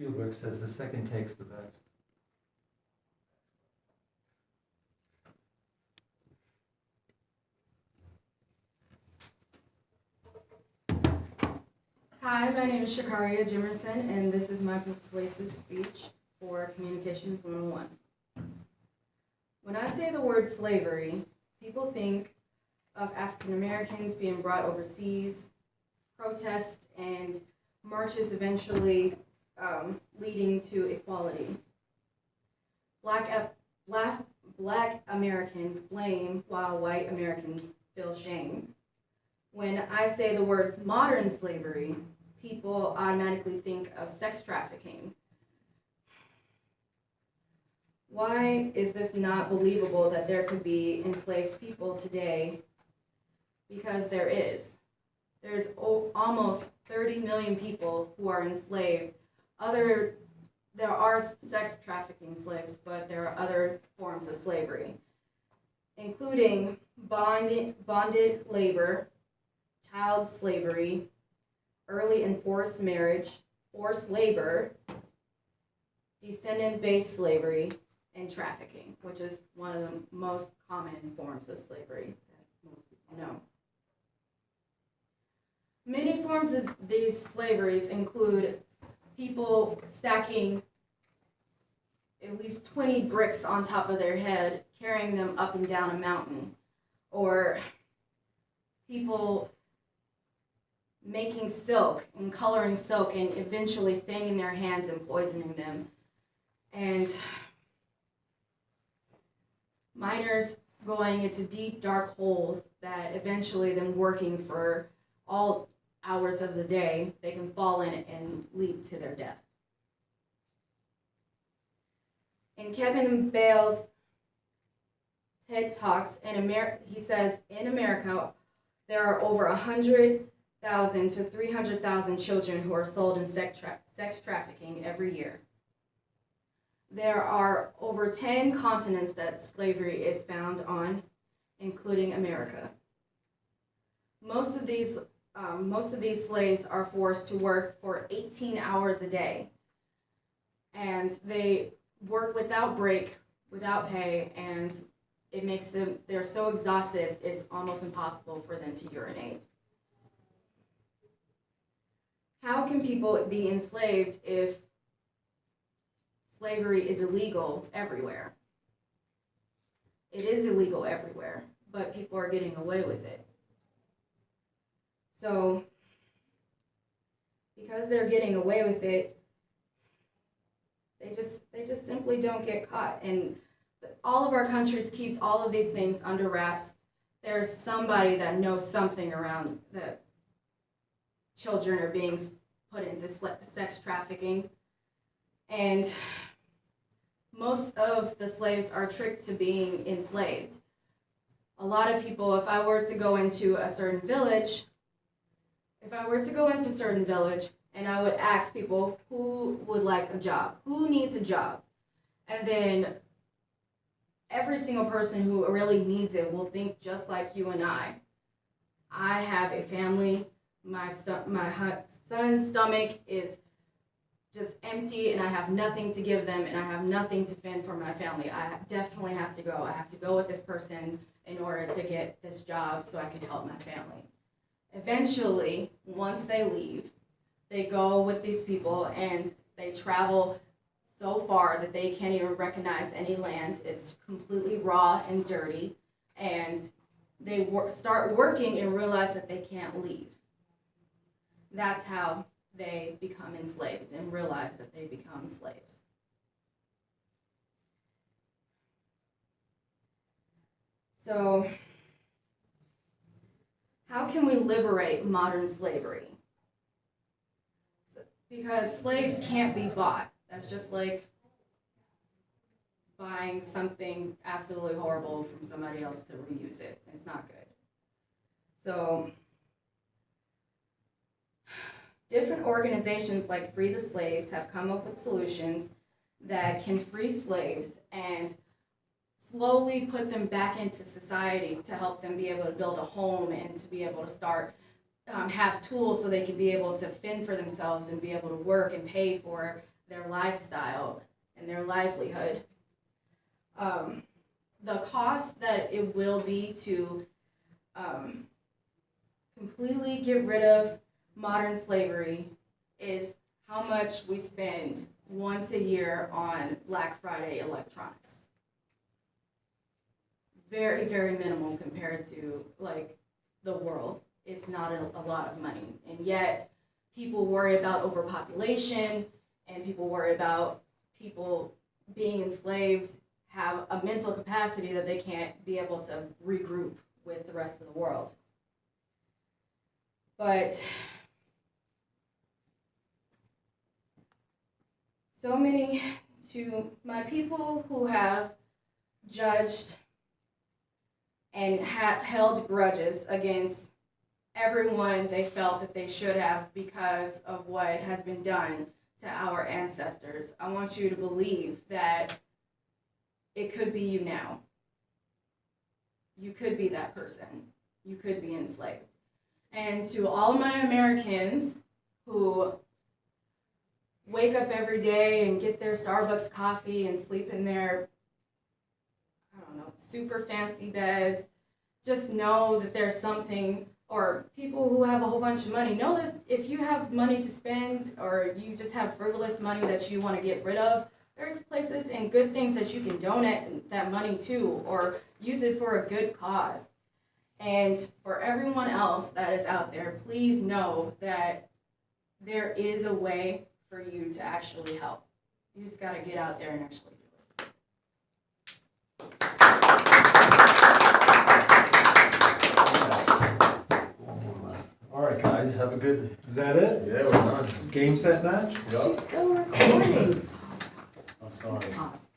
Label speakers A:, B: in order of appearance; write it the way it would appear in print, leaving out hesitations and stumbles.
A: Spielberg says the second take's the best.
B: Hi, my name is Shakaria Jimerson, and this is my persuasive speech for Communications 101. When I say the word slavery, people think of African Americans being brought overseas, protests and marches eventually leading to equality. Black Americans blame while white Americans feel shame. When I say the words modern slavery, people automatically think of sex trafficking. Why is this not believable that there could be enslaved people today? Because there is. There's almost 30 million people who are enslaved. There are sex trafficking slaves, but there are other forms of slavery, including bonded labor, child slavery, early and forced marriage, forced labor, descendant-based slavery, and trafficking, which is one of the most common forms of slavery that most people know. Many forms of these slaveries include people stacking at least 20 bricks on top of their head, carrying them up and down a mountain, or people making silk and coloring silk and eventually staining their hands and poisoning them, and miners going into deep, dark holes that eventually them working for all hours of the day, they can fall in and lead to their death. In Kevin Bale's TED Talks, he says, in America, there are over 100,000 to 300,000 children who are sold in sex trafficking every year. There are over 10 continents that slavery is found on, including America. Most of these slaves are forced to work for 18 hours a day, and they work without break, without pay, and it makes them, they're so exhausted, it's almost impossible for them to urinate. How can people be enslaved if slavery is illegal everywhere? It is illegal everywhere, but people are getting away with it. So, because they're getting away with it, they just simply don't get caught. And all of our countries keeps all of these things under wraps. There's somebody that knows something around that children are being put into sex trafficking. And most of the slaves are tricked to being enslaved. A lot of people, if I were to go into a certain village, and I would ask people who would like a job, who needs a job, and then every single person who really needs it will think just like you and I. I have a family, my son's stomach is just empty and I have nothing to give them and I have nothing to fend for my family. I definitely have to go. I have to go with this person in order to get this job so I can help my family. Eventually, once they leave, they go with these people and they travel so far that they can't even recognize any land. It's completely raw and dirty, and they start working and realize that they can't leave. That's how they become enslaved and realize that they become slaves. So, how can we liberate modern slavery? Because slaves can't be bought. That's just like buying something absolutely horrible from somebody else to reuse it. It's not good. So, different organizations like Free the Slaves have come up with solutions that can free slaves and slowly put them back into society to help them be able to build a home and to be able to start, have tools so they can be able to fend for themselves and be able to work and pay for their lifestyle and their livelihood. The cost that it will be to completely get rid of modern slavery is how much we spend once a year on Black Friday electronics. Very, very minimal compared to like the world. It's not a lot of money. And yet people worry about overpopulation and people worry about people being enslaved have a mental capacity that they can't be able to regroup with the rest of the world. But so many, to my people who have judged and held grudges against everyone they felt that they should have because of what has been done to our ancestors, I want you to believe that it could be you now. You could be that person. You could be enslaved. And to all my Americans who wake up every day and get their Starbucks coffee and sleep in their, I don't know, super fancy beds, just know that there's something, or people who have a whole bunch of money, know that if you have money to spend or you just have frivolous money that you want to get rid of, there's places and good things that you can donate that money to or use it for a good cause. And for everyone else that is out there, please know that there is a way for you to actually help. You just got to get out there and actually do it.
C: All right, guys, have a good, is that it?
D: Yeah, we're done.
C: Game, set, match?
B: She's still recording.
C: I'm sorry.
B: Awesome.